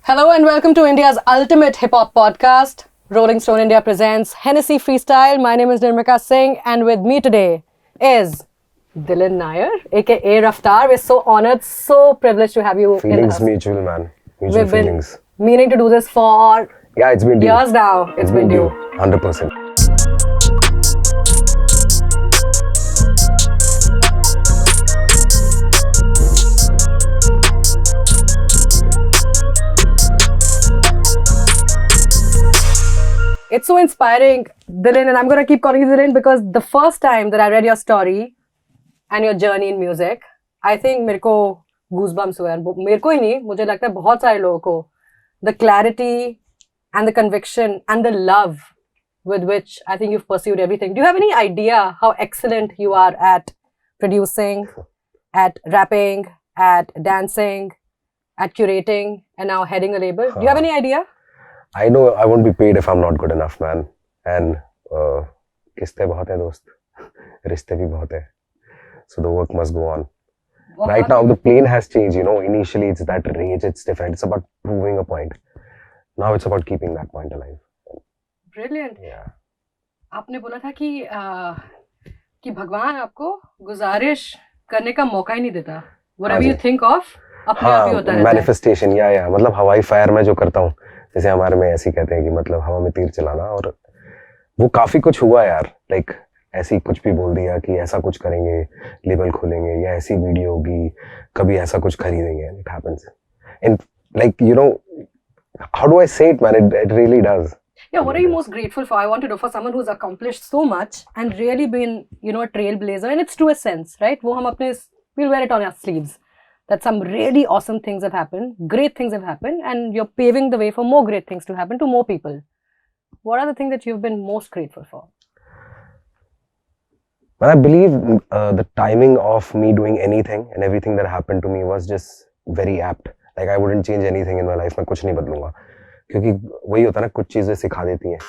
Hello and welcome to India's ultimate hip-hop podcast. Rolling Stone India presents Hennessy Freestyle. My name is Nirmika Singh and with me today is Dylan Nair, aka Raftaar. We're so honored, so privileged to have you Feelings in us. mutual, man. Mutual We've been feelings. meaning to do this for Yeah, it's been due. years now. It's been due. 100%. It's so inspiring, Dylan, and I'm going to keep calling you Dylan because the first time that I read your story and your journey in music, I think मेरे को goosebumps हुए. मेरे को ही नहीं, मुझे लगता है बहुत सारे लोगों को. The clarity and the conviction and the love with which I think you've pursued everything. Do you have any idea how excellent you are at producing, at rapping, at dancing, at curating, and now heading a label? Do you have any idea? I know I won't be paid if I'm not good enough, man. And किस्ते बहुत है दोस्त, रिश्ते भी बहुत है. So the work must go on. Right now the plane has changed, you know. Initially it's that rage, it's different. It's about proving a point. Now it's about keeping that point alive. Brilliant. Yeah. आपने बोला था कि भगवान आपको गुजारिश करने का मौका ही नहीं देता. Whatever you think of, अपने आप ही होता रहता है. Manifestation, yeah. मतलब हवाई फायर में जो करता हूँ, जैसे हमारे में ऐसे कहते हैं कि मतलब हवा में तीर चलाना, और वो काफी कुछ हुआ यार. लाइक ऐसी कुछ भी बोल दिया कि ऐसा कुछ करेंगे, लेबल खोलेंगे, या ऐसी वीडियो होगी, कभी ऐसा कुछ खरीदेंगे. It happens. And like, you know, how do I say it, man? It really does. Yeah, what are you most grateful for? I want to know, for someone who's accomplished so much and really been, you know, a trailblazer, and it's true a sense, right? वो हम अपने, we'll wear it on our sleeves. That some really awesome things have happened, great things have happened, and you're paving the way for more great things to happen to more people. What are the things that you've been most grateful for? But I believe the timing of me doing anything and everything that happened to me was just very apt. Like I wouldn't change anything in my life. मैं कुछ नहीं बदलूंगा, क्योंकि वही होता है ना, कुछ चीजें सिखा देती हैं,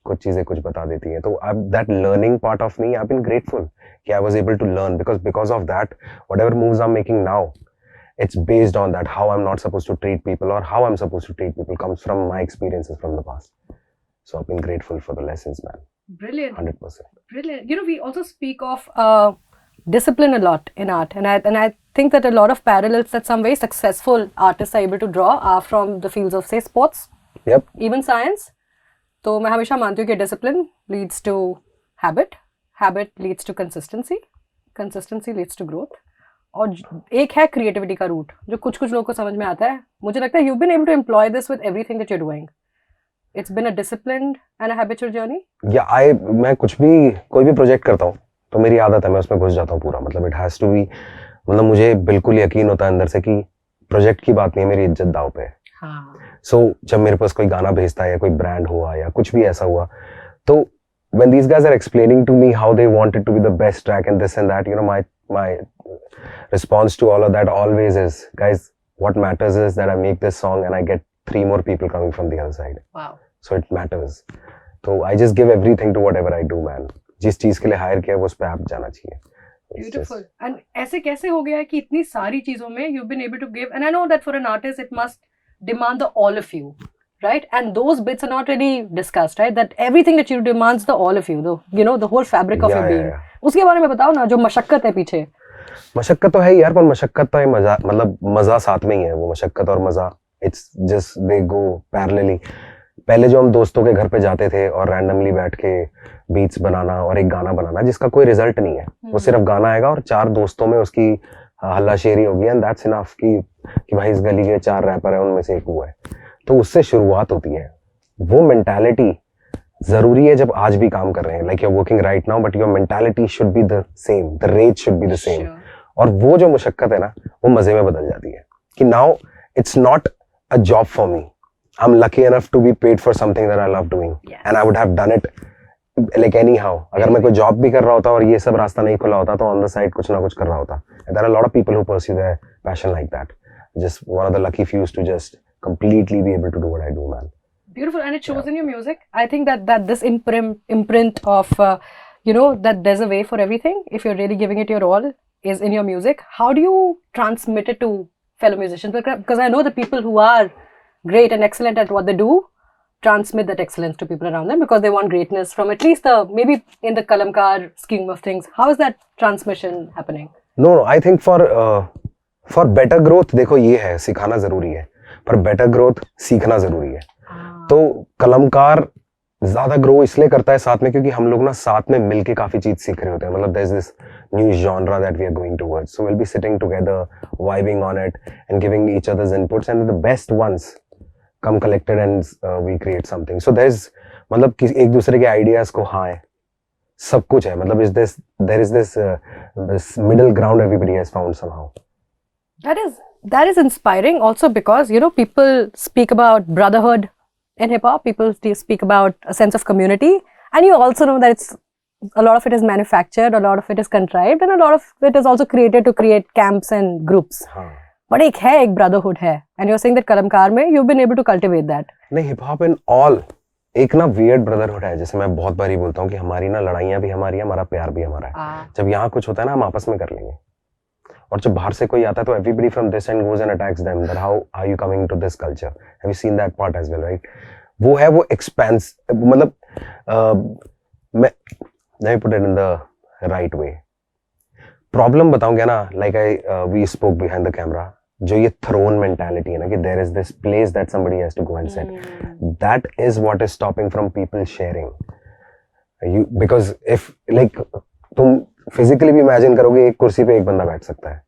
कुछ चीजें कुछ बता देती हैं. तो that learning part of me, I've been grateful कि I was able to learn, because of that, whatever moves I'm making now, it's based on that. How I'm not supposed to treat people or how I'm supposed to treat people comes from my experiences from the past. So I've been grateful for the lessons, man. Brilliant. 100%. Brilliant. You know, we also speak of discipline a lot in art, and I think that a lot of parallels that some very successful artists are able to draw are from the fields of, say, sports, Yep. even science. तो मैं हमेशा मानती हूँ कि discipline leads to habit, habit leads to consistency, consistency leads to growth. और एक है creativity का root जो कुछ लोगों को समझ में आता है. मुझे लगता है you've been able to employ this with everything that you're doing. It's been a disciplined and a habitual journey. Yeah, मैं कोई भी प्रोजेक्ट करता हूँ तो मेरी आदत है, मैं उसमें घुस जाता हूँ पूरा. मतलब it has to be, मतलब मुझे बिल्कुल यकीन होता है अंदर से कि प्रोजेक्ट की बात नहीं है, मेरी इज्जत दाव पे है. हाँ. So जब मेरे पास कोई गाना भेजता है या कोई ब्रांड हुआ या कुछ भी ऐसा हुआ, तो when these guys are explaining to me how they want it to be the best track and this and that, you know, my response to all of that always is, guys, what matters is that I make this song and I get 3 more people coming from the other side. Wow. So it matters. So I just give everything to whatever I do, man. जिस चीज के लिए higher किया वो उस पे आप जाना चाहिए. Beautiful. And ऐसे कैसे हो गया कि इतनी सारी चीजों में you've been able to give, and I know that for an artist it must demand the all of you, right? And those bits are not really discussed, right? That everything that you demands the all of you, you know, the whole fabric of your being. उसके बारे में बताओ ना, जो मशक्कत है पीछे. मशक्कत तो है यार, पर मशक्कत तो है मजा, मतलब मजा साथ में ही है. वो मशक्कत और मजा, it's just they go parallelly. पहले जो हम दोस्तों के घर पे जाते थे और रैंडमली बैठ के बीट्स बनाना और एक गाना बनाना जिसका कोई रिजल्ट नहीं है, वो सिर्फ गाना आएगा और 4 दोस्तों में उसकी हल्लाशेरी होगी, एंड दैट्स इनफ कि भाई इस गली के 4 रैपर है, उनमें से एक हुआ है. तो उससे शुरुआत होती है. वो मेंटालिटी जरूरी है जब आज भी काम कर रहे हैं. Like you are working right now, but your mentality should be the same, the rate should be the same. और वो जो मुशक्कत है ना, वो मजे में बदल जाती है कि now it's not a job for me. I'm lucky enough to be paid for something that I love doing. Yes. And I would have done it like anyhow. अगर मैं कोई जॉब भी कर रहा होता और ये सब रास्ता नहीं खुला होता तो on the side कुछ ना कुछ कर रहा होता. And there are a lot of people who pursue their passion like that. Just one of the lucky few to just completely be able to do what I do, man. Beautiful, and it shows in your music. I think that this imprint of you know, that there's a way for everything if you're really giving it your all is in your music. How do you transmit it to fellow musicians? Because I know the people who are great and excellent at what they do transmit that excellence to people around them because they want greatness from at least the maybe in the kalamkar scheme of things. How is that transmission happening? No, I think for better growth देखो ये है सिखाना जरूरी है पर better growth सीखना जरूरी है. तो कलमकार ज्यादा ग्रो इसलिए करता है साथ में क्योंकि हम लोग ना साथ में मिलके काफी चीज सीख रहे होते हैं. मतलब there's this new genre that we are going towards, so we'll be sitting together vibing on it and giving each other's inputs, and the best ones come collected and we create something. So there's मतलब कि एक दूसरे के ideas को हाँ है सब कुछ है. मतलब there is this middle ground everybody has found somehow. That is inspiring also because you know people speak about brotherhood in hip hop, people speak about a sense of community, and you also know that it's a lot of it is manufactured, a lot of it is contrived, and a lot of it is also created to create camps and groups. But एक brotherhood है, and you're saying that कलमकार में you've been able to cultivate that. नहीं, hip hop in all एक ना weird brotherhood है. जैसे मैं बहुत बारी बोलता हूँ कि हमारी ना लड़ाइयाँ भी हमारी है, हमारा प्यार भी हमारा है. जब यहाँ कुछ होता है ना हम आपस में कर लेंगे, और जब बाहर से कोई आता है तो everybody from this end goes and attacks them that how are you coming to this culture. Have you seen that part as well, right? वो है वो expanse, मतलब मैं let me put it in the right way. Problem बताऊँ क्या ना, like we spoke behind the camera, जो ये throne mentality है ना कि there is this place that somebody has to go and sit. That is what is stopping from people sharing. Because if like तुम physically भी imagine करोगे एक कुर्सी पे एक बंदा बैठ सकता है,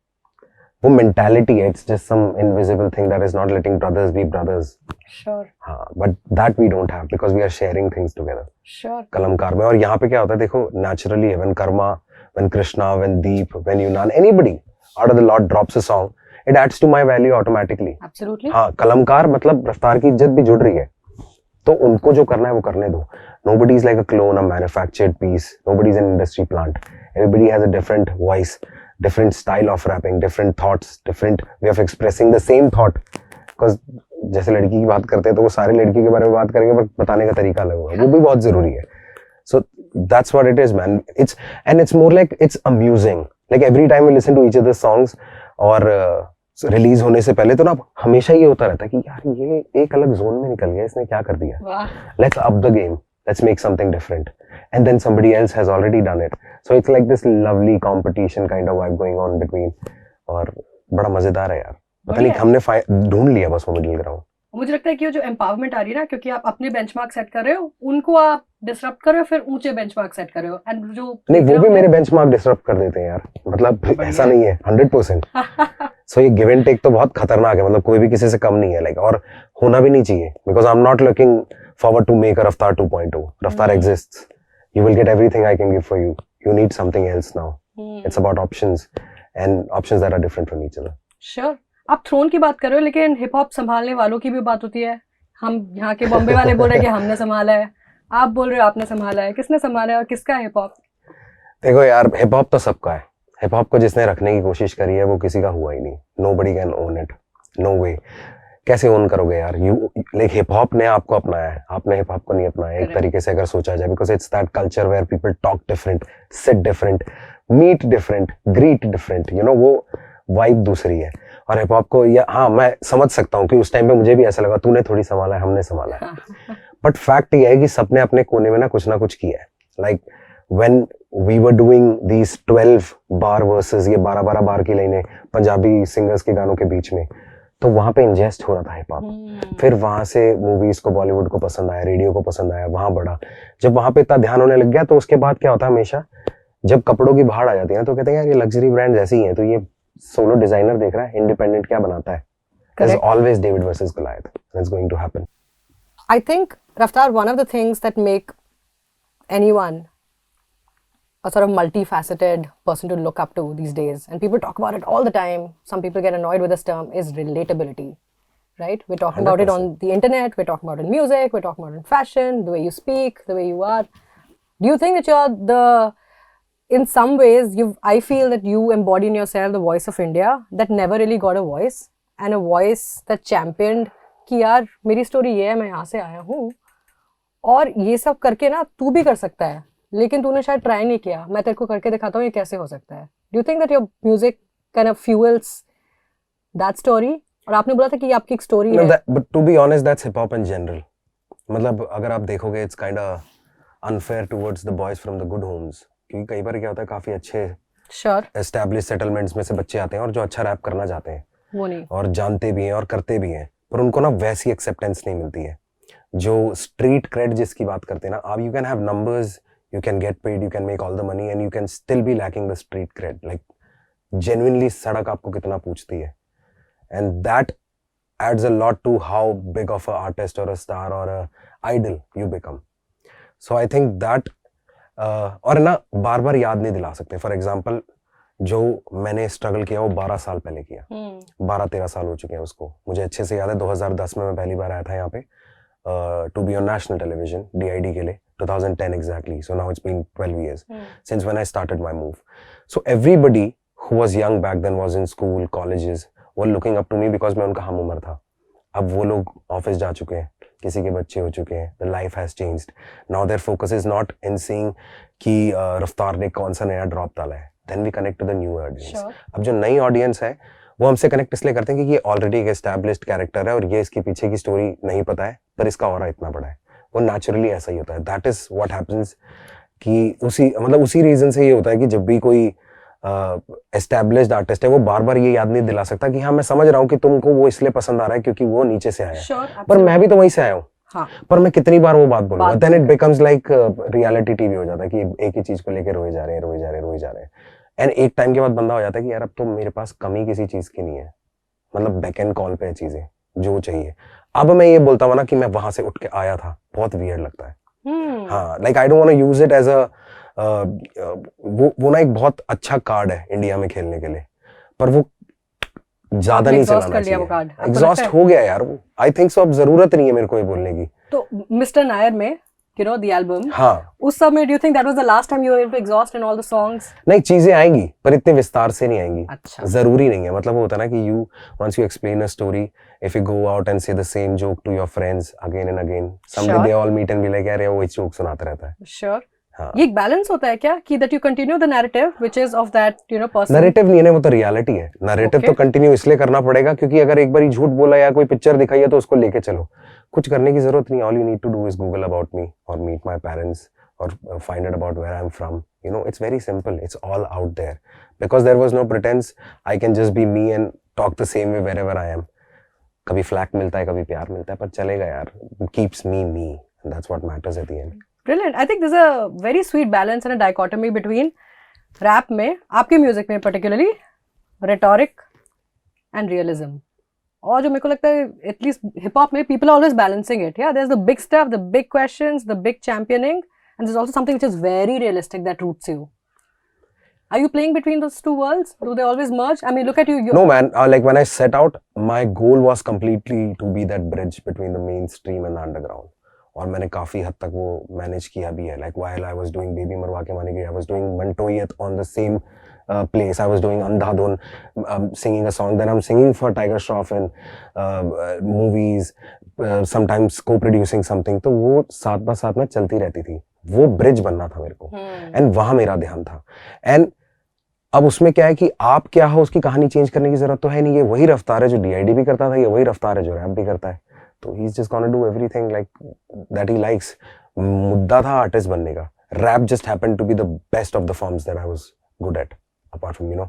वो mentality है, it's just some invisible thing that is not letting brothers be brothers. Sure. हाँ, but that we don't have because we are sharing things together. Sure. कलमकार में. और यहाँ पे क्या होता है देखो, naturally when Karma, when Krishna, when Deep, when Yunan, anybody out of the lot drops a song, it adds to my value automatically. Absolutely. हाँ, कलमकार मतलब रफ्तार की इज्जत भी जुड़ रही है, तो उनको जो करना है वो करने दो. Nobody is like a clone, a manufactured piece. Nobody is an industry plant. Everybody has a different voice, different style of rapping, different thoughts, different way of expressing the same thought. Because जैसे लड़की की बात करते हैं तो वो सारे लड़की के बारे में बात करेंगे, पर बताने का तरीका अलग होगा, वो भी बहुत जरूरी है. So that's what it is, man. It's more like it's amusing. Like every time we listen to each other's songs और रिलीज होने से पहले तो ना हमेशा ये होता रहता है कि यार ये एक अलग जोन में निकल गया, इसने क्या कर दिया. Let's up the game. Let's make something different. And then somebody else has already done it. So it's like this lovely competition kind of vibe going on between. और बड़ा मजेदार है यार. पता नहीं हमने ढूंढ लिया बस वो मिडिल ग्राउंड. मुझे लगता है कि वो जो एम्पावरमेंट आ रही है ना, क्योंकि आप अपने बेंचमार्क सेट कर रहे हो, उनको आप डिसरप्ट कर रहे हो, फिर ऊंचे बेंचमार्क सेट कर रहे हो, एंड जो नहीं वो भी मेरे बेंचमार्क डिसरप्ट कर देते हैं यार. मतलब ऐसा नहीं है 100%. सो ये गिव एंड टेक तो बहुत खतरनाक है. मतलब कोई भी किसी से कम नहीं है, लाइक, और होना भी नहीं चाहिए. Because I am not looking forward to make a Raftaar 2.0. Raftaar exists. You will get everything I can give for you. You need something else now. It's about options, and options that are different from each other. Sure. आप throne की बात कर रहे हो, लेकिन hip hop संभालने वालों की भी बात होती है. हम यहाँ के बॉम्बे वाले बोल रहे हैं कि हमने संभाला है, आप बोल रहे हो आपने संभाला है. किसने संभाला है और किसका है हिप हॉप? देखो यार, हिप हॉप तो सबका है. हिप हॉप को जिसने रखने की कोशिश करी है वो किसी का हुआ ही नहीं. Nobody can own it. No way. कैसे ओन करोगे यार? यू लाइक हिप हॉप ने आपको अपनाया है, आपने हिप हॉप को नहीं अपनाया एक तरीके से अगर सोचा जाए. Because it's that culture where people talk different, sit different, meet different, greet different, you know, वो वाइब दूसरी है. और हिप हॉप को या हाँ मैं समझ सकता हूँ कि उस टाइम पे मुझे भी ऐसा लगा तूने थोड़ी संभाला है, हमने संभाला है. बट फैक्ट ये है कि सबने अपने कोने में ना कुछ किया है. Like when we were doing these 12 bar verses, ये 12-12 बार की लाइनें पंजाबी सिंगर्स के गानों के बीच में, तो वहां पे इंजेस्ट हो रहा था हिप हॉप. फिर वहां से मूवीज को, बॉलीवुड को पसंद आया, रेडियो को पसंद आया, वहां बढ़ा. जब वहां पे इतना ध्यान होने लग गया तो उसके बाद क्या होता है, हमेशा जब कपड़ों की भाड़ आ जाती है तो कहते हैं यार ये लग्जरी ब्रांड ऐसे ही है, तो ये सोलो डिजाइनर देख रहा है, इंडिपेंडेंट क्या बनाता है. There's always David versus Goliath. It's going to happen. I think, Raftaar, one of the things that make anyone a sort of multifaceted person to look up to these days, and people talk about it all the time, some people get annoyed with this term, is relatability, right? We're talking 100%. About it on the internet, we're talking about it in music, we're talking about it in fashion, the way you speak, the way you are. Do you think that in some ways, I feel that you embody in yourself the voice of India that never really got a voice, and a voice that championed कि यार मेरी story ये है, मैं यहाँ से आया हूँ, और ये सब करके ना तू भी कर सकता है, लेकिन तूने शायद ट्राई नहीं किया, मैं तेरे को करके दिखाता हूँ ये कैसे हो सकता है. Do you think that your music kind of fuels that story? और आपने बोला था कि आपकी एक स्टोरी है. But to be honest, that's hip hop in general. मतलब अगर आप देखोगे it's kind of unfair towards the boys from the good homes, क्योंकि कई बार क्या होता है काफी अच्छे established settlements में से बच्चे आते हैं और जो अच्छा रैप करना चाहते हैं वो नहीं, और जानते भी हैं और करते भी हैं, पर उनको ना वैसी एक्सेप्टेंस नहीं मिलती है जो स्ट्रीट क्रेड जिसकी बात करते हैं ना आप. You can have numbers, you can get paid, you can make all the money and you can still be lacking the street cred. Like genuinely सड़क आपको कितना पूछती है, and that adds a lot to how big of a artist or a star or a idol you become. So I think that और ना बार बार याद नहीं दिला सकते. फॉर एग्जाम्पल जो मैंने स्ट्रगल किया वो 12 साल पहले किया, 12-13 साल हो चुके हैं उसको. मुझे अच्छे से याद है 2010 में मैं पहली बार आया था यहाँ पे to be on national television DID के लिए, 2010 exactly. So now it's been 12 years since when I started my move. So everybody who was young back then was in school, colleges, were looking up to me because मैं उनका हम उम्र था. अब वो लोग ऑफिस जा चुके हैं, किसी के बच्चे हो चुके हैं. The life has changed. Now their focus is not in seeing कि रफ्तार ने कौन सा नया ड्रॉप डाला है. Then we connect to the new audience. Sure. अब जो नई ऑडियंस है वो हमसे कनेक्ट इसलिए करते हैं कि ये ऑलरेडी एक एस्टैब्लिश्ड कैरेक्टर है और ये इसके पीछे की स्टोरी नहीं पता है, पर इसका ऑरा इतना बड़ा है. वो नेचुरली ऐसा ही होता है. दैट इज व्हाट हैपेंस कि उसी रीजन से ये होता है कि जब भी कोई एस्टैब्लिश्ड आर्टिस्ट है वो बार बार ये याद नहीं दिला सकता कि हाँ मैं समझ रहा हूँ कि तुमको वो इसलिए पसंद आ रहा है क्योंकि वो नीचे से आया है, पर मैं भी तो वहीं से आया हूँ. हाँ. पर मैं कितनी बार वो बात बोलूंगा, then it becomes like reality TV हो जाता है कि एक ही चीज को लेकर रोए जा रहे हैं. एंड एक टाइम के बाद बंदा हो जाता है कि यार अब तो मेरे पास कमी किसी चीज की नहीं है, मतलब बैक एंड कॉल पे चीजें जो चाहिए. अब मैं ये बोलता हूँ ना कि मैं वहां से उठ के आया था, बहुत वियर्ड लगता है. हाँ, like I don't want to use it as a वो ना एक बहुत अच्छा कार्ड है इंडिया में खेलने के लिए, पर वो ज्यादा नहीं चलाना चाहिए. एग्जॉस्ट हो गया यार वो. आई थिंक सो अब जरूरत नहीं है मेरे को ये बोलने की. तो मिस्टर नायर में you know the album, हाँ, उस समय do you think that was the last time you were able to exhaust in all the songs? नहीं, चीजें आएंगी पर इतने विस्तार से नहीं आएंगी. अच्छा. जरूरी नहीं है. मतलब वो होता है ना कि once you explain a story, if you go out and say the same joke to your friends again and again, someday they all meet and be like यार वो एक joke सुनाता रहता है. Sure. हाँ. ये एक बैलेंस होता है क्या कि that you continue the narrative which is of that person? Narrative नहीं है ना, वो तो रियलिटी है. नैरेटिव तो कंटिन्यू इसलिए करना पड़ेगा क्योंकि अगर एक बार झूठ बोला या कोई पिक्चर दिखाई है तो उसको लेके चलो. कुछ करने की जरूरत नहीं. All you need to do is Google about me और मीट माय पेरेंट्स और find out about where I am from. You know, it's very simple. It's all out there because there was no pretence. I can just be me and talk the same way wherever I am. कभी flak मिलता है, कभी प्यार मिलता है, पर चलेगा यार. Keeps me me and that's what matters at the end. Brilliant. I think there's a very sweet balance and a dichotomy between rap में, आपके म्यूजिक में particularly, rhetoric and realism. और जो मेरे को लगता है at least hip hop में people are always balancing it. Yeah, there's the big stuff, the big questions, the big championing, and there's also something which is very realistic that roots you. Are you playing between those two worlds? Do they always merge? I mean, look at you. No, man. Like when I set out, my goal was completely to be that bridge between the mainstream and the underground. और मैंने काफी हद तक वो manage किया भी है. Like while I was doing baby मरवा के माने की, आई वाज डूइंग मंटोयत on the same place. I was doing Andhadhun, singing a song. Then I'm singing for Tiger Shroff in movies, sometimes co-producing something. तो वो साथ में चलती रहती थी. वो ब्रिज बनना था मेरे को, एंड वहां मेरा ध्यान था. एंड अब उसमें क्या है कि आप क्या हो उसकी कहानी चेंज करने की जरूरत तो है नहीं. ये वही रफ्तार है जो DID भी करता था, ये वही रफ्तार है जो रैप भी करता है. तो he is just gonna do everything like that he likes. मुद्दा था आर्टिस्ट बनने का. Rap just happened to be the best of the forms that I was good at, apart from, you know.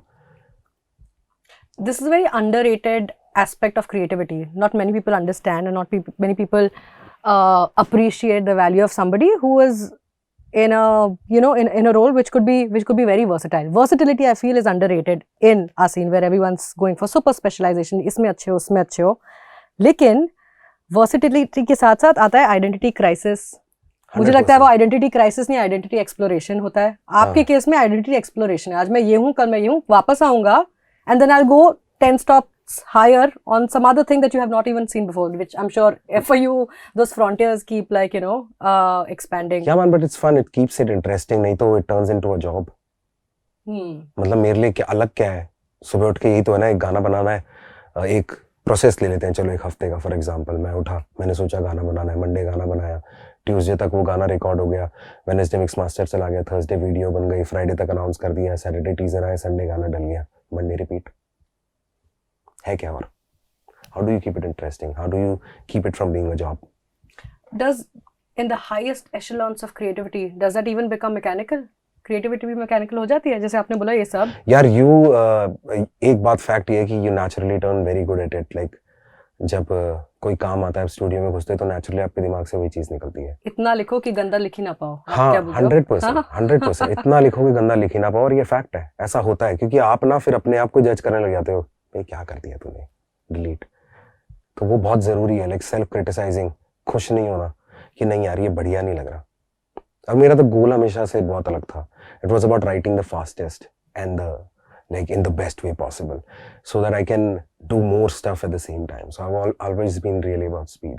This is a very underrated aspect of creativity. Not many people understand, and not many people appreciate the value of somebody who is in a, you know, in a role which could be very versatile. Versatility, I feel, is underrated in our scene where everyone's going for super specialization. इसमें अच्छे हो, उसमें अच्छे हो. लेकिन versatility के साथ साथ आता है identity crisis. मुझे लगता है वो आइडेंटिटी क्राइसिस नहीं, आइडेंटिटी एक्सप्लोरेशन होता है. आपके केस में आइडेंटिटी एक्सप्लोरेशन है. आज मैं ये हूँ, कल मैं ये हूँ, वापस आऊंगा and then I will go 10 stops higher on some other thing that you have not even seen before, which I'm sure for you those frontiers keep, like, you know, expanding. Yeah man, but it's fun, it keeps it interesting. नहीं तो it turns into a job. मतलब मेरे लिए क्या अलग क्या है. सुबह उठ के यही तो है ना, एक गाना बनाना है. एक प्रोसेस ले लेते हैं, चलो एक हफ्ते का. फॉर एग्जांपल मैं उठा, मैंने सोचा गाना बनाना है, मंडे गाना बनाया, ट्यूसडे तक वो गाना रिकॉर्ड हो गया, वेडनेसडे मिक्स मास्टर चला गया, थर्सडे वीडियो बन गई, फ्राइडे तक अनाउंस कर दिया, सैटरडे टीजर आया, संडे गाना डल गया, मंडे रिपीट. है क्या और How do you keep it interesting? How do you keep it from being a job? Does in the highest echelons of creativity, does that even become mechanical? Creativity भी mechanical हो जाती है, जैसे आपने बोला ये सब. यार एक बात फैक्ट ये है कि you naturally turn very good at it. Like जब कोई काम आता है स्टूडियो में घुसते तो नेचुरली आपके दिमाग से वही चीज निकलती है. इतना लिखो कि गंदा लिख ही ना पाओ. हाँ, 100% इतना लिखो कि गंदा लिख ही ना पाओ. और ये फैक्ट है, ऐसा होता है, क्योंकि आप ना फिर अपने आप को जज करने लग जाते हो, भाई क्या कर दिया तूने, डिलीट. तो वो बहुत जरूरी है, लाइक सेल्फ क्रिटिसाइजिंग, खुश नहीं होना कि नहीं यार ये बढ़िया नहीं लग रहा. अब मेरा तो गोल हमेशा से बहुत अलग था. It was about writing the fastest and like in the best way possible so that I can do more stuff at the same time. So I've always been really about speed.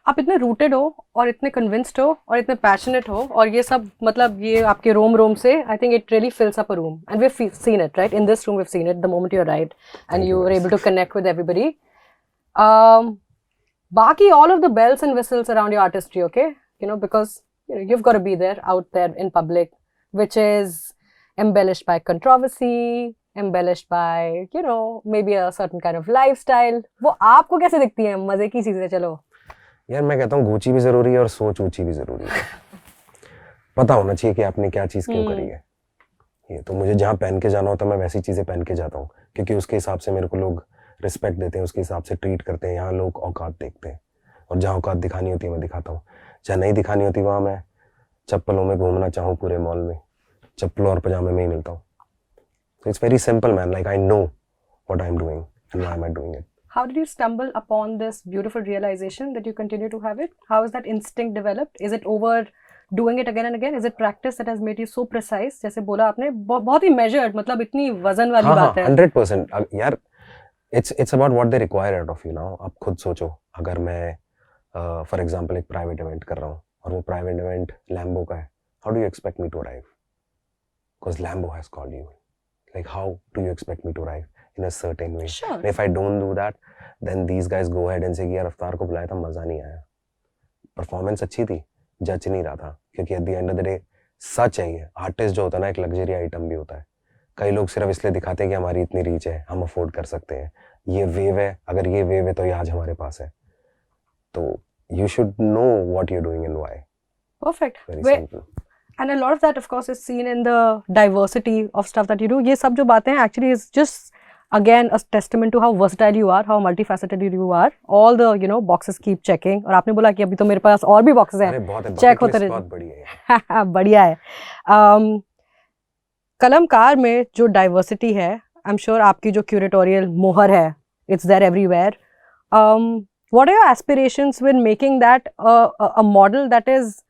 आप इतने rooted हो और इतने convinced हो और इतने passionate हो और ये सब मतलब ये आपके रोम से I think it really fills up a room and we've seen it, right? In this room we've seen it the moment you're right and you were able to connect with everybody. Baki all of the bells and whistles around your artistry, okay? You know, because you've got to be there out there in public, which is embellished by controversy, embellished by, maybe a certain kind of lifestyle. वो आपको कैसे दिखती है मजे की चीजें? चलो यार मैं कहता हूँ गूची भी जरूरी है और सोच ऊंची भी जरूरी है. पता होना चाहिए कि आपने क्या चीज क्यों करी है. ये तो मुझे जहाँ पहन के जाना होता है मैं वैसी चीजें पहन के जाता हूँ, क्योंकि उसके हिसाब से मेरे को लोग रिस्पेक्ट देते हैं, उसके हिसाब से ट्रीट करते हैं. यहाँ लोग औकात देखते हैं और जहाँ औकात दिखानी होती है मैं दिखाता हूँ. जहाँ नहीं दिखानी होती वहाँ मैं चप्पलों में घूमना चाहूँ पूरे मॉल में, चप्पलों और पजामे में ही मिलता हूँ. So it's very simple, man. Like I know what I'm doing and why am I doing it. How did you stumble upon this beautiful realization that you continue to have it? How is that instinct developed? Is it over doing it again and again? Is it practice that has made you so precise? जैसे बोला आपने बहुत ही measured, मतलब इतनी वजन वाली बात है. 100%. यार it's about what they require out of you now. आप खुद सोचो, अगर मैं for example एक private event कर रहा हूँ और वो private event Lambo का है, how do you expect me to arrive? Because Lambo has called you. Like how do you expect me to arrive in a certain way? Sure. And if I don't do that, then these guys go ahead and say कि यार रफ्तार को बुलाया था मजा नहीं आया, performance अच्छी थी, जज नहीं रहा था. क्योंकि at the end of the day सच है ये, आर्टिस्ट जो होता है ना एक लग्जरी आइटम भी होता है. कई लोग सिर्फ इसलिए दिखाते हैं कि हमारी इतनी रीच है, हम अफोर्ड कर सकते हैं, ये वेव है, अगर ये वेव है तो ये आज हमारे पास है. तो you should know what you're doing and why. Perfect. Very simple. And a lot of that, of course, is seen in the diversity of stuff that you do. ये सब जो बातें हैं actually is just again a testament to how versatile you are, how multifaceted you are. All the boxes keep checking. और आपने बोला कि अभी तो मेरे पास और भी boxes हैं. Check होते रहे. बहुत बढ़िया है. बढ़िया है. कलमकार में जो diversity है, I'm sure आपकी जो curatorial मोहर है, it's there everywhere. What are your aspirations when making that a model that is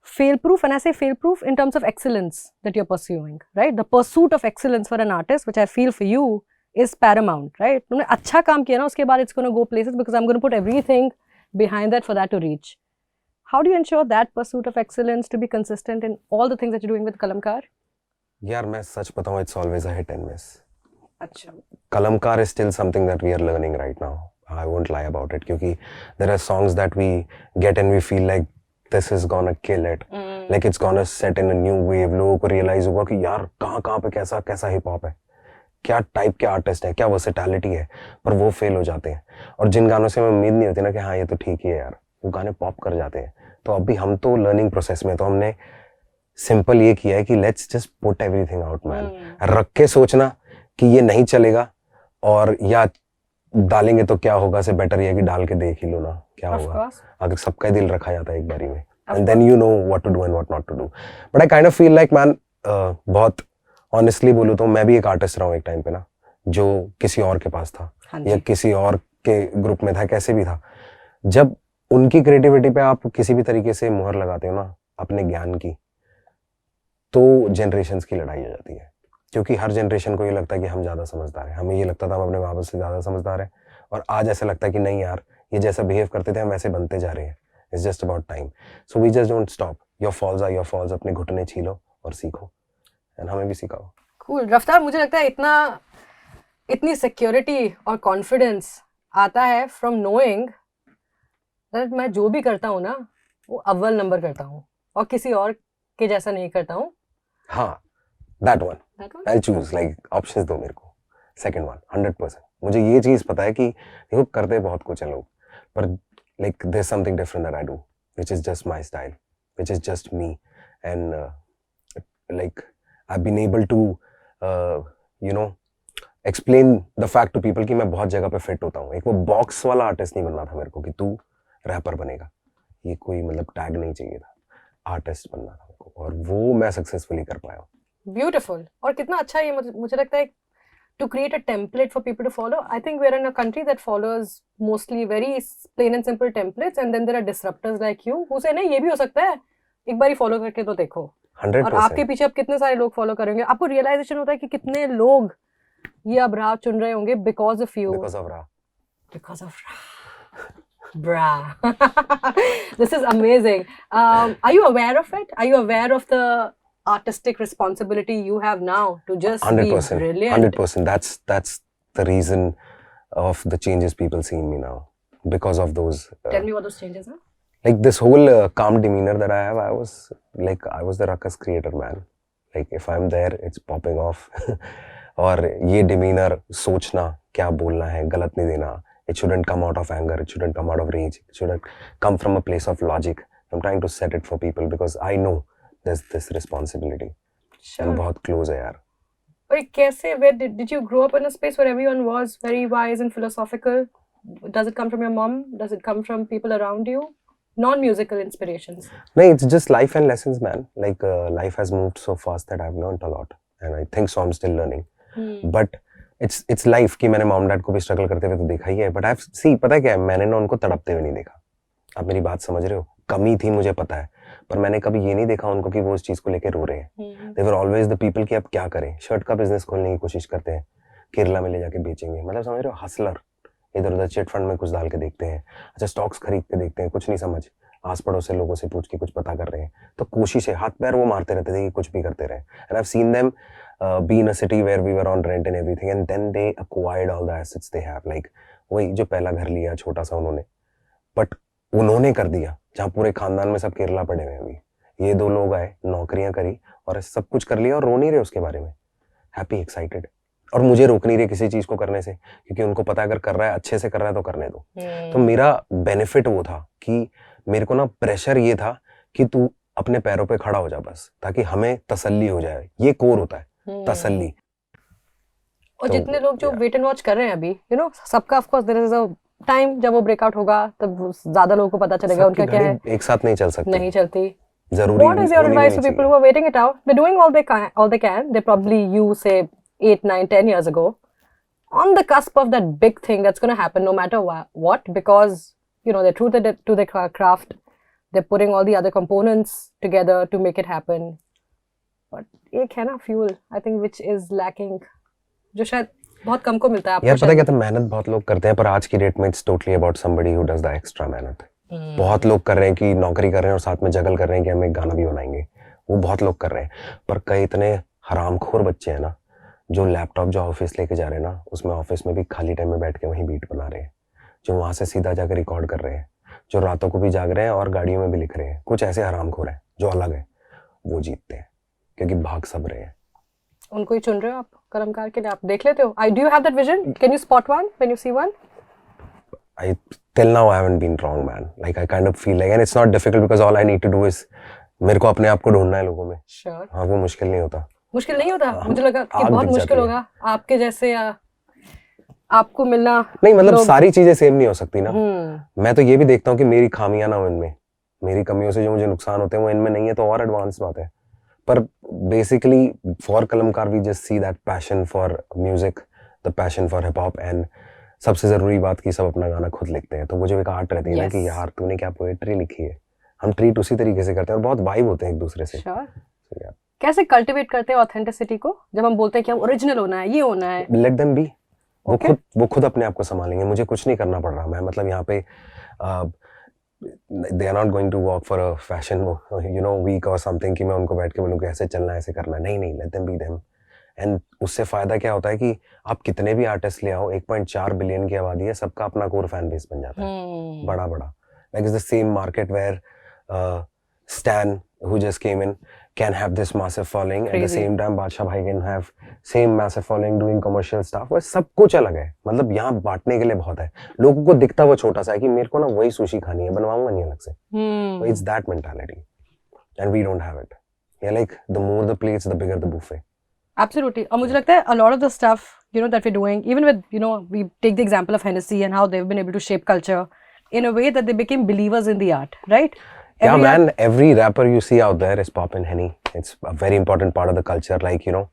fail-proof? And I say fail-proof in terms of excellence that you're pursuing, right? The pursuit of excellence for an artist, which I feel for you, is paramount, right? तुमने अच्छा काम किया ना, उसके बाद it's going to go places because I'm going to put everything behind that for that to reach. How do you ensure that pursuit of excellence to be consistent in all the things that you're doing with Kalamkar? यार मैं सच बताऊँ, it's always a hit and miss. अच्छा. Kalamkar is still something that we are learning right now. I won't lie about it, क्योंकि there are songs that we get and we feel like this is gonna kill it. Like it's gonna set in a new wave. लोगों को realize होगा कि यार कहाँ पे कैसा hip hop है, क्या टाइप के आर्टिस्ट है, क्या वर्सेटैलिटी है, पर वो फेल हो जाते हैं. और जिन गानों से हमें उम्मीद नहीं होती ना कि हाँ ये तो ठीक ही है यार, वो गाने पॉप कर जाते हैं. तो अभी हम तो लर्निंग प्रोसेस में, तो हमने सिंपल ये किया है कि let's just put everything out man. रख के सोचना कि ये नहीं चलेगा और या डालेंगे तो क्या होगा से बेटर ये है कि डाल के देख ही लो ना क्या होगा. अगर सबका दिल रखा जाता है एक बारी में, and then you know what to do and what not to do. But I kind of feel like man, बहुत honestly बोलूँ तो मैं भी एक आर्टिस्ट रहा हूँ एक टाइम पे ना, जो किसी और के पास था या किसी और के ग्रुप में था, कैसे भी था. जब उनकी क्रिएटिविटी पे आप किसी भी तरीके से मुहर लगाते हो ना अपने ज्ञान की, तो जनरेशन्स की लड़ाई हो जाती है. क्योंकि हर जनरेशन को ये लगता है कि हम ज़्यादा समझदार हैं. हमें ये लगता था हम अपने माँ बाप से ज़्यादा समझदार हैं, और आज ऐसा लगता है कि नहीं यार, ये जैसा बिहेव करते थे हम वैसे बनते जा रहे हैं. It's just about time. So we just don't stop. Your falls are your falls. अपने घुटने छीलो और सीखो. And हमें भी सिखाओ. Cool. रफ्तार, मुझे लगता है इतनी security और confidence आता है from knowing that मैं जो भी करता हूँ ना, वो अव्वल नंबर करता हूँ और किसी और के जैसा नहीं करता हूँ. हाँ, that one. I'll choose. Like options दो मेरे को. Second one, 100%. मुझे ये चीज पता है कि देखो करते बहुत कुछ है लोग, पर like there is something different that I do which is just my style, which is just me, and like I have been able to you know explain the fact to people कि मैं बहुत जगह पे fit होता हूँ। एक वो box वाला आर्टिस्ट नहीं बनना था मेरे को कि तू रैपर बनेगा, ये कोई मतलब टैग नहीं चाहिए था, आर्टिस्ट बनना था मेरे को, और वो मैं सक्सेसफुली कर पाया हूँ। ब्यूटीफुल। और कितना अच्छा ये मुझे लगता है to create a template for people to follow. I think we're in a country that follows mostly very plain and simple templates, and then there are disruptors like you who say नहीं ये भी हो सकता है, एक बार ही follow करके तो देखो। 100%। और आपके पीछे अब कितने सारे लोग फॉलो करेंगे, आपको रियलाइजेशन होता है कि कितने लोग ये अब राह चुन रहे होंगे because of you, because of Bra. This is amazing. Are you aware of it? Are you aware of the artistic responsibility you have now to just 100%, be brilliant? 100%. That's the reason of the changes people see in me now, because of those. Tell me what those changes are. Like this whole calm demeanor that I have, I was the ruckus creator, man. Like if I'm there, it's popping off. और ये demeanor, सोचना क्या बोलना है, गलत नहीं देना. It shouldn't come out of anger. It shouldn't come out of rage. It shouldn't come from a place of logic. I'm trying to set it for people because I know there's this responsibility. Sure. And बहुत close है यार. Wait, कैसे? Where did you grow up in a space where everyone was very wise and philosophical? Does it come from your mom? Does it come from people around you? Non-musical inspirations. No, it's just life and lessons, man. Like life has moved so fast that I've learned a lot, and I think so I'm still learning. But it's life कि मैंने mom dad को भी struggle करते हुए तो देखा ही है, but I've see पता है क्या है, मैंने ना उनको तड़पते हुए नहीं देखा। आप मेरी बात समझ रहे हो? कमी थी मुझे पता है, पर मैंने कभी ये नहीं देखा उनको कि वो उस चीज को लेके रो रहे हैं। They were always the people कि अब क्या करें, शर्ट का बिजनेस खोलने की कोशिश करते हैं, केरला में ले जाके बेचेंगे, मतलब समझ रहे हो, हसलर, इधर उधर चिट फंड में कुछ डाल के देखते हैं, अच्छा स्टॉक्स खरीद के देखते हैं, कुछ नहीं समझ, आस पड़ोस से लोगों से पूछ के कुछ पता कर रहे हैं, तो कोशिश है, हाथ पैर वो मारते रहते थे कि कुछ भी करते रहे। And I have seen them be in a city where we were on rent and everything, and then they acquired all the assets they have, like वही जो पहला घर लिया छोटा सा उन्होंने, बट उन्होंने कर दिया जहाँ पूरे खानदान में सब केरला पड़े हुए हैं। अभी ये दो लोग आए, नौकरियां करी और सब कुछ कर लिया और रो नहीं रहे उसके बारे में, हैप्पी एक्साइटेड, और मुझे रोक नहीं रहे किसी चीज को करने से, क्योंकि उनको पता है अगर कर रहा है अच्छे से कर रहा है तो करने दो। तो मेरा बेनिफिट वो था कि मेरे को ना प्रेशर ये था कि तू अपने पैरों पे खड़ा हो जा बस, ताकि हमें तसल्ली हो जाए, ये कोर होता है तसल्ली। और जितने लोग जो वेट एंड वॉच कर रहे हैं अभी, यू नो, सबका of course there is a time जब वो ब्रेकआउट होगा तब ज्यादा लोगों को पता चलेगा उनका क्या है। एक साथ नहीं चल सकती, नहीं चलती। जरूरी What is your advice to people who are waiting it out? They're doing all they can. They probably you say 8, 9, 10 years ago on the cusp of that big thing that's going to happen no matter what, because you know they're true to their craft. They're putting all the other components together to make it happen. But एक है ना fuel, I think, which is lacking, जो शायद बहुत कम को मिलता है आपको। यार पता क्या था, मेहनत बहुत लोग करते हैं, पर आज की डेट में it's totally about somebody who does the extra मेहनत। बहुत लोग कर रहे हैं कि नौकरी कर रहे हैं और साथ में जगल कर रहे हैं कि हम एक गाना भी बनाएंगे, वो बहुत लोग कर रहे हैं, पर कई इतने हरामखोर बच्चे हैं ना जो लैपटॉप जो ऑफिस लेके जा रहे हैं ना, उसमें ऑफिस में भी खाली टाइम में बैठ के वहीं बीट बना रहे हैं, जो वहां से सीधा जाकर रिकॉर्ड कर रहे हैं, जो रातों को भी जाग रहे हैं और गाड़ियों में भी लिख रहे हैं। कुछ ऐसे हरामखोर हैं जो अलग है, वो जीतते हैं क्योंकि भाग सब रहे हैं। उनको ही चुन रहे हो आप कर्मकार के लिए, आप देख लेते हो। Do you have that vision? Can you spot one when you see one? Till now I haven't been wrong, man. Like I kind of feel like, and it's not difficult because all I need to do is मेरे को अपने आप को ढूंढना है लोगों में। Sure. हाँ, वो मुश्किल नहीं होता। मुश्किल नहीं होता? मुझे लगा कि बहुत मुश्किल होगा आपके जैसे आपको मिलना। नहीं मतलब सारी चीजें सेम नहीं हो सकती ना। मैं तो ये भी देखता हूँ कि मेरी खामियां ना हो इनमें, मेरी कमियों से जो मुझे नुकसान होते हैं वो इनमें नहीं है, तो और एडवांस बात है। पर basically for Kalamkaar we just see that passion for music, the passion for hip hop, and सबसे जरूरी बात कि सब अपना गाना खुद लिखते हैं, तो मुझे एक आर्ट रहती है ना कि यार तूने क्या पोएट्री लिखी है, हम ट्रीट उसी तरीके से करते हैं और बहुत वाइब होते हैं एक दूसरे से। कैसे कल्टिवेट करते हैं ऑथेंटिसिटी को, जब हम बोलते हैं कि हम ओरिजिनल होना है, ये होना है? लेट देम बी, वो खुद अपने आप को संभालेंगे, मुझे कुछ नहीं करना पड़ रहा। मैं मतलब यहाँ पे they are not going to walk for a fashion week or something कि मैं उनको बैठ के बोलूँ कि ऐसे चलना है, ऐसे करना है, नहीं, let them be them। And उससे फायदा क्या होता है कि आप कितने भी आर्टिस्ट ले आओ, 1.4 बिलियन की आबादी है, सबका अपना कोर फैन बेस बन जाता है, बड़ा like it's the same market where Stan who just came in can have this massive following. At the Crazy. same time बादशाह भाई can have same massive following doing commercial stuff. वो सब कुछ अलग है, मतलब यहाँ बांटने के लिए बहुत है. लोगों को दिखता वो छोटा सा है कि मेरे को ना वही सुशी खानी है, बनवाऊंगा नहीं अलग से. So it's that mentality, and we don't have it. Yeah, like the more the plates, the bigger the buffet. Absolutely. और मुझे लगता है a lot of the stuff, you know, that we're doing, even with, you know, we take the example of Hennessy and how they've been able to shape culture in a way that they became believers in the art, right? Yeah, man, every rapper you see out there is popping Henny. It's a very important part of the culture. Like, you know,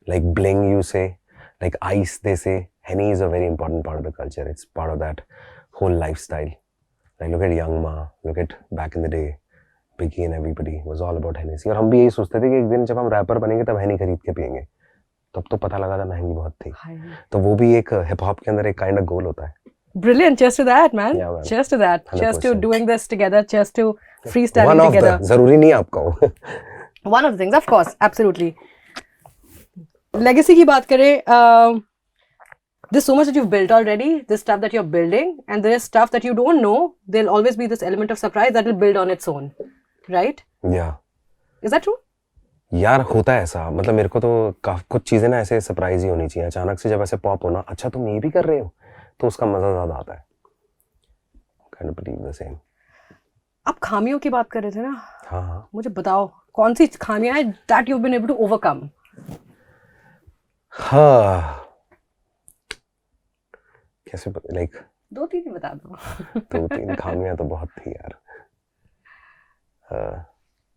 like bling you say, like ice they say. Henny is a very important part of the culture. It's part of that whole lifestyle. Like look at Young Ma, look at back in the day, Biggie and everybody was all about Hennessy. और हम भी यही सोचते थे कि एक दिन जब हम रैपर बनेंगे तब Henny खरीद के पियेंगे. तब तो पता लगा था महंगी बहुत थी. तो वो भी एक हिप हॉप के अंदर एक काइंड ऑफ गोल होता है. Brilliant. Cheers to that, man. Yeah, man. Cheers to that. 100%. Cheers to doing this together. Cheers to freestyling One of together. the, जरूरी नहीं आपका हो. One of the things, of course, absolutely. Legacy की बात करें, there's so much that you've built already, this stuff that you're building, and there's stuff that you don't know. There'll always be this element of surprise that will build on its own, right? Yeah. Is that true? यार होता है ऐसा, मतलब मेरे को तो कुछ चीजें ना ऐसे सरप्राइज ही होनी चाहिए. अचानक से जब ऐसे पॉप होना, अच्छा तुम ये भी कर रहे हो, तो उसका मजा ज्यादा आता है. Kind of believe the same. आप खामियों की बात कर रहे थे ना? हाँ. मुझे बताओ कौन सी खामियां हैं that you've been able to overcome? हाँ. कैसे like 2-3 ही बता दो. 2-3 खामियां तो बहुत थी यार.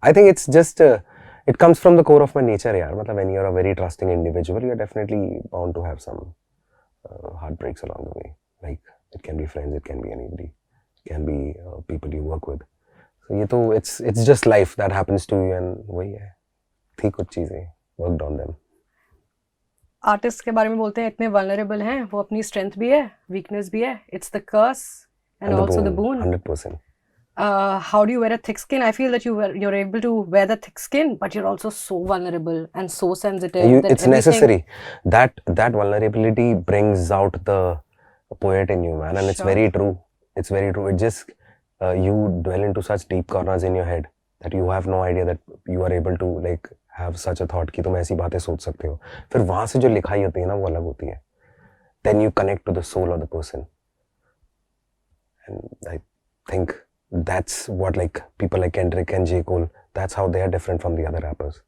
I think it's just it comes from the core of my nature यार. मतलब when you're a very trusting individual, you're definitely bound to have some heartbreaks along the way. Like it can be friends, it can be anybody, it can be people you work with. So ये तो it's just life that happens to you, and वही है. थी कुछ चीजें, worked on them. Artist के बारे में बोलते हैं इतने वल्नरेबल हैं, वो अपनी स्ट्रेंथ भी है, वीकनेस भी है. It's the curse and also the boon. 100%. How do you wear a thick skin? I feel that you're able to wear the thick skin, but you're also so vulnerable and so sensitive. It's necessary. That vulnerability brings out the poet in you, man, and it's very true. It's very true. It just you dwell into such deep corners in your head that you have no idea that you are able to like have such a thought कि तुम ऐसी बातें सोच सकते हो. फिर वहाँ से जो लिखाई होती है ना वो अलग होती है. Then you connect to the soul of the person, and I think that's what like people like Kendrick and J. Cole, that's how they are different from the other rappers,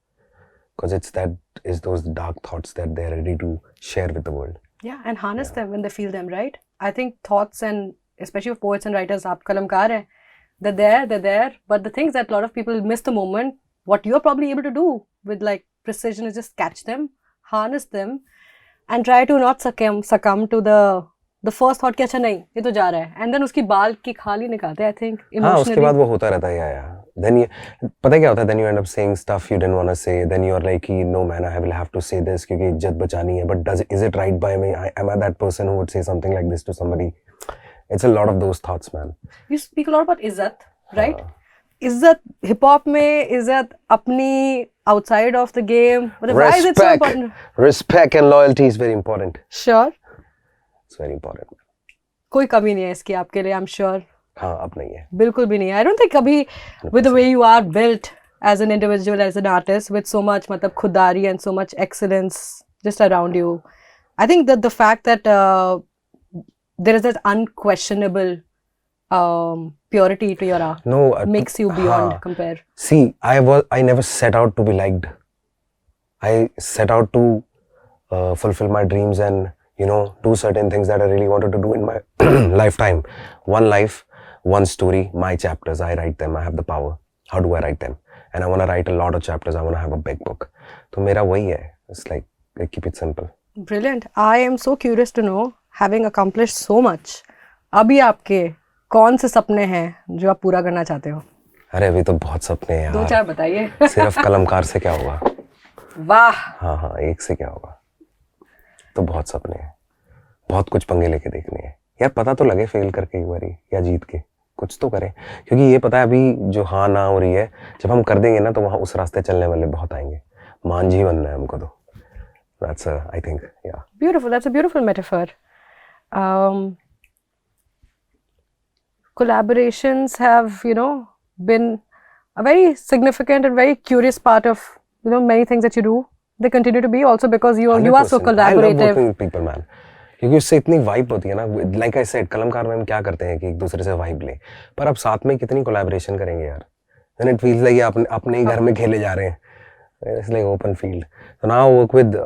because it's those dark thoughts that they're ready to share with the world. Yeah, and harness them when they feel them, right? I think thoughts, and especially for poets and writers, aap kalamkar hai, they're there, but the things that a lot of people miss the moment, what you're probably able to do with like precision is just catch them, harness them, and try to not succumb to the first thought कि अच्छा नहीं ये तो जा रहा है, and then उसकी बाल की खाल ही निकालते हैं. I think emotionally. हाँ, उसके बाद वो होता रहता है यार. Then you पता है क्या होता है? Then you end up saying stuff you didn't want to say. Then you're like, no man, I will have to say this क्योंकि इज्जत बचानी है. But is it right by me? Am I that person who would say something like this to somebody? It's a lot of those thoughts, man. You speak a lot about izzat, right? Izzat, hip hop में izzat अपनी outside of the game. But why is it so important? Respect and loyalty is very important. Sure. It's very important. कोई कमी नहीं है इसकी आपके लिए, I'm sure. हाँ, अब नहीं है. बिल्कुल भी नहीं है. I don't think कभी with the way you are built as an individual, as an artist, with so much मतलब खुदारी and so much excellence just around you. I think that the fact that there is that unquestionable purity to your art makes you beyond compare. See, I never set out to be liked. I set out to fulfill my dreams and do certain things that I really wanted to do in my lifetime. One life, one story, my chapters. I write them. I have the power. How do I write them? And I want to write a lot of chapters. I want to have a big book. So मेरा वही है. It's like I keep it simple. Brilliant. I am so curious to know, having accomplished so much, अभी आपके कौन से सपने हैं जो आप पूरा करना चाहते हो? अरे अभी तो बहुत सपने हैं यार. 2-4 बताइए. सिर्फ कलमकार से क्या होगा? वाह. हाँ, एक से क्या होगा? तो बहुत सपने हैं. बहुत कुछ पंगे लेके देखने हैं. यार पता तो लगे फेल करके एक बारी या जीत के कुछ तो करें, क्योंकि ये पता है अभी जो हाँ ना हो रही है, जब हम कर देंगे ना तो वहाँ उस रास्ते चलने वाले बहुत आएंगे. मांझी बनना है हमको तो. That's I think, yeah. Beautiful. That's a beautiful metaphor. Collaborations have, been a very significant and very curious part of, you know, many things that you do. They continue to be also because you are so 100%. I love collaborative. working with people, man. क्योंकि उससे इतनी vibe होती है ना. Like I said, कलमकार में हम क्या करते हैं कि एक दूसरे से वाइब लें, पर अब साथ में कितनी कोलैबोरेशन करेंगे यार. Then it feels like अपने ही घर में खेले जा रहे हैं. It's like open field. So now I work with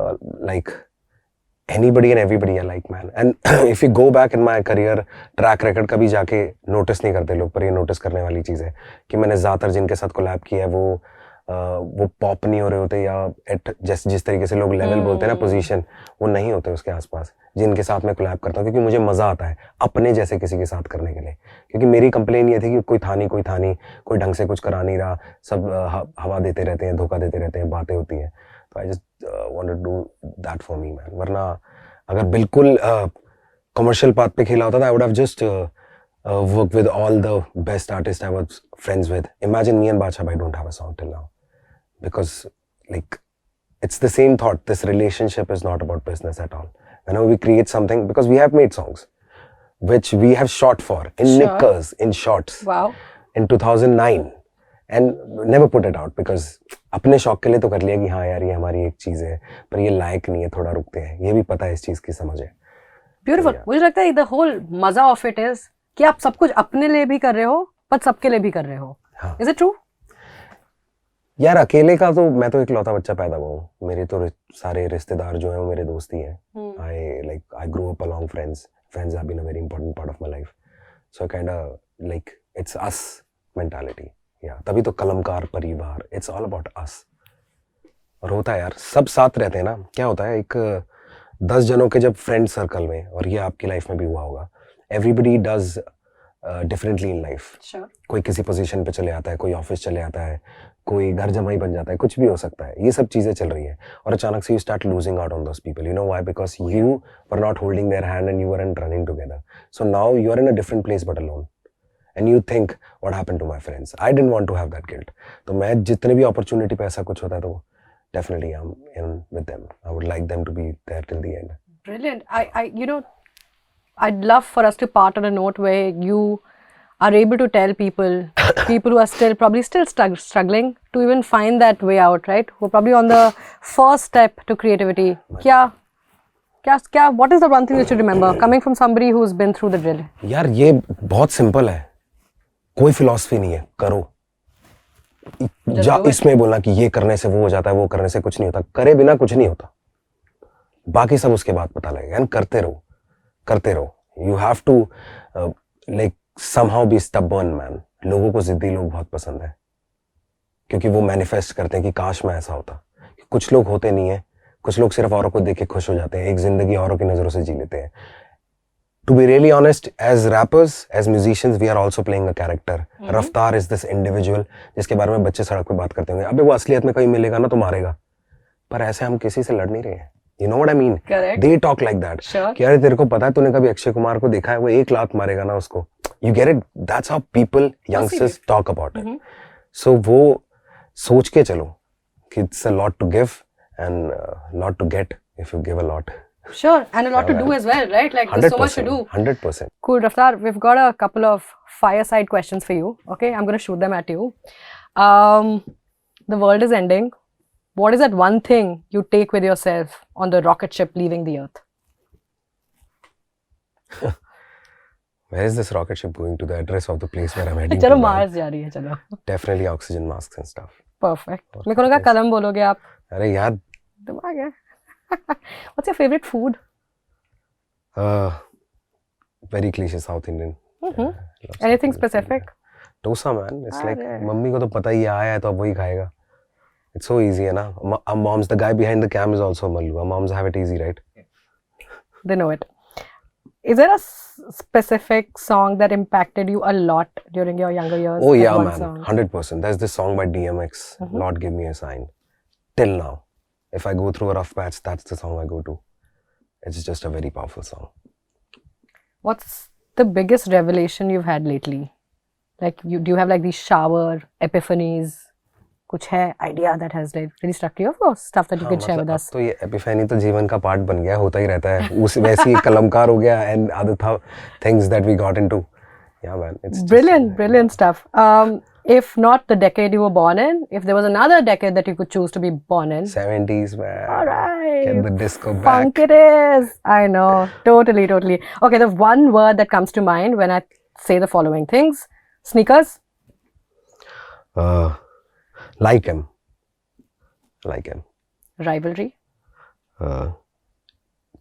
like anybody and everybody I like, man. And if you go back in my career track record, कभी जाके नोटिस नहीं करते लोग, पर ये नोटिस करने वाली चीज़ है कि मैंने ज़्यादातर जिनके साथ कोलैब किया है वो पॉप नहीं हो रहे होते, या एट जिस तरीके से लोग लेवल बोलते हैं ना, पोजीशन, वो नहीं होते उसके आसपास जिनके साथ मैं कोलैब करता हूँ, क्योंकि मुझे मज़ा आता है अपने जैसे किसी के साथ करने के लिए. क्योंकि मेरी कंप्लेन ये थी कि कोई था नहीं, कोई ढंग से कुछ करा नहीं रहा, सब हवा देते रहते हैं, धोखा देते रहते हैं, बातें होती हैं. तो I just want to do that for me, man. वरना अगर बिल्कुल कमर्शियल पाथ पे खेला होता था, I would have just worked with all the best artists I was friends with. Imagine me and Bacha Bhai don't have a song till now. Because, like, it's the same thought. This relationship is not about business at all. Whenever we create something, because we have made songs, which we have shot for, in knickers, in shots, in 2009, and never put it out, because अपने शौक के लिए तो कर लिया कि हाँ यार ये हमारी एक चीज़ है, पर ये लायक नहीं है, थोड़ा रुकते हैं. ये भी पता है इस चीज़ की समझ है. Beautiful. मुझे लगता है the whole मजा of it is कि आप सब कुछ अपने लिए भी कर रहे हो, पर सबके लिए भी कर रहे हो. Is it true? यार अकेले का तो मैं तो इकलौता बच्चा पैदा हुआ हूँ. मेरे तो सारे रिश्तेदार जो हैं वो मेरे दोस्त ही हैं. I grew up along friends. Friends have been a very important part of my life. So kind of like it's us mentality. Yeah, तभी तो कलमकार परिवार. It's all about us. और होता है यार, सब साथ रहते हैं ना. क्या होता है, एक 10 जनों के जब फ्रेंड सर्कल में, और ये आपकी लाइफ में भी हुआ होगा, everybody does differently in life. Sure. कोई किसी पोजीशन पे चले आता है, कोई ऑफिस चले आता है, कोई घर जमाई बन जाता है, कुछ भी हो सकता है. ये सब चीज़ें चल रही है और अचानक से you start losing out on those people. You know why? Because you were not holding their hand and you weren't running together. So now you are in a different place but alone. And you think, what happened to my friends? I didn't want to have that guilt. तो मैं जितने भी opportunity पे ऐसा कुछ होता है तो definitely I'm in with them. I would like them to be there till the end. Brilliant. You know, I'd love for us to part on a note where you are able to tell people who are probably still struggling to even find that way out, right? Who are probably on the first step to creativity. What is the one thing that you remember coming from somebody who's been through the drill? यार ये बहुत simple है, कोई philosophy नहीं है, करो. इसमें बोलना कि ये करने से वो हो जाता है, वो करने से कुछ नहीं होता, करे बिना कुछ नहीं होता, बाकी सब उसके बाद पता लगेगा. एंड करते रहो. You have to like somehow be stubborn, man. लोगों को जिद्दी लोग बहुत पसंद है, क्योंकि वो मैनिफेस्ट करते हैं कि काश मैं ऐसा होता. कुछ लोग होते नहीं है, कुछ लोग सिर्फ औरों को देख के खुश हो जाते हैं, एक जिंदगी औरों की नजरों से जी लेते हैं. To be really honest, as rappers, as musicians, we are also playing a character. Raftaar is this individual जिसके बारे में बच्चे सड़क पे बात करते होंगे, अबे वो असलियत में कहीं मिलेगा ना तो मारेगा, पर ऐसे हम किसी से लड़ नहीं रहे हैं. You know what I mean? Correct. They talk like that. Sure. कि यार तेरे को पता है, तूने कभी अक्षय कुमार को देखा है, वो एक लात मारेगा ना उसको. You get it? That's how people, youngsters talk about it. So वो सोच के चलो कि it's a lot to give and a lot to get if you give a lot. Sure, and a lot to do as well, right? Like there's so much to do. 100%. Cool, Raftaar. We've got a couple of fireside questions for you. Okay, I'm going to shoot them at you. The world is ending. What is that one thing you take with yourself on the rocket ship leaving the Earth? Where is this rocket ship going? To the address of the place where I'm heading चलो to. Mars जा रही है, चलो. Definitely oxygen masks and stuff. Perfect. मेरे को लगा कलम बोलोगे आप. अरे यार. दिमाग है. What's your favorite food? Very cliche South Indian. Anything specific? Dosa, man. It's like mummy को तो पता ही आया है तो अब वही खाएगा. It's so easy, है ना. Our moms, the guy behind the cam is also Mallu. Our moms have it easy, right? They know it. Is there a specific song that impacted you a lot during your younger years? Oh yeah, man. 100%. There's this song by DMX, Lord Give Me a Sign. Till now. If I go through a rough patch, that's the song I go to. It's just a very powerful song. What's the biggest revelation you've had lately? Like, do you have like these shower epiphanies? कुछ है idea that has like really struck you, or stuff that you can share with us? तो ये epiphany तो जीवन का part बन गया, होता ही रहता है. उस वैसे ही कलमकार हो गया and other things that we got into. Yeah, man. It's brilliant stuff. If not the decade you were born in, if there was another decade that you could choose to be born in. 70s, man. All right. Get the disco back. Funk it is. I know. Totally. Okay, the one word that comes to mind when I say the following things. Sneakers. Like him. Rivalry.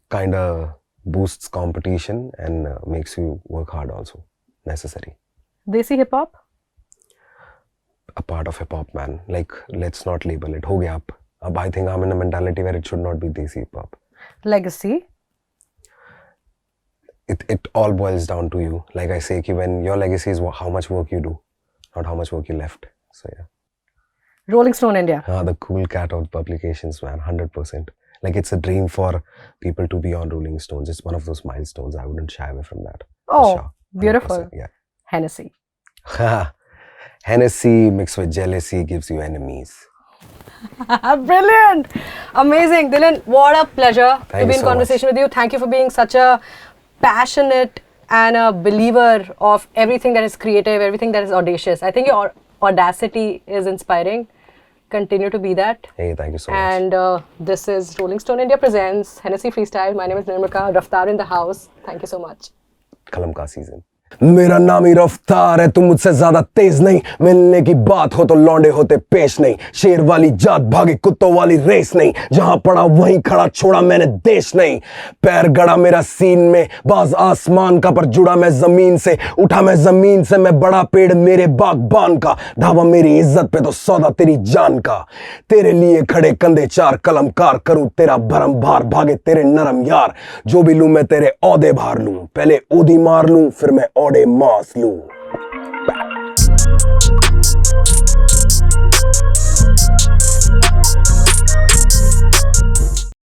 Kind of boosts competition and makes you work hard also. Necessary. Desi hip hop. A part of hip hop, man. Like, let's not label it. Ho gaya ab I think I'm in a mentality where it should not be desi hip hop. Legacy. It all boils down to you. Like I say, ki when your legacy is how much work you do, not how much work you left. So yeah. Rolling Stone India. The cool cat of publications, man. 100%. Like, it's a dream for people to be on Rolling Stones. It's one of those milestones. I wouldn't shy away from that. Oh, sure. beautiful. Yeah. Hennessy. Hennessy mixed with jealousy gives you enemies. Brilliant. Amazing. Dylan, what a pleasure to be in so conversation with you. Thank you for being such a passionate and a believer of everything that is creative, everything that is audacious. I think your audacity is inspiring. Continue to be that. Hey, thank you so much. And this is Rolling Stone India presents Hennessy Freestyle. My name is Nirmika. Raftaar in the house. Thank you so much. कलम का season. मेरा नाम ही रफ्तार है, तुम मुझसे ज्यादा तेज नहीं, मिलने की बात हो तो लौंडे होते पेश नहीं, शेर वाली जात भागी कुत्तों वाली रेस नहीं, जहां पड़ा वहीं खड़ा छोड़ा मैंने देश नहीं, पैर गड़ा मेरा सीन में बाज आसमान का पर जुड़ा मैं जमीन से, उठा मैं जमीन से मैं बड़ा पेड़ मेरे बागबान का, ढाबा मेरी इज्जत पे तो सौदा तेरी जान का, तेरे लिए खड़े कंधे चार कलमकार, करूं तेरा भरम भार भागे तेरे नरम यार, जो भी लूं मैं तेरे औदे भार लूं, पहले ओदी मार लूं फिर मैं औडे मास लूं।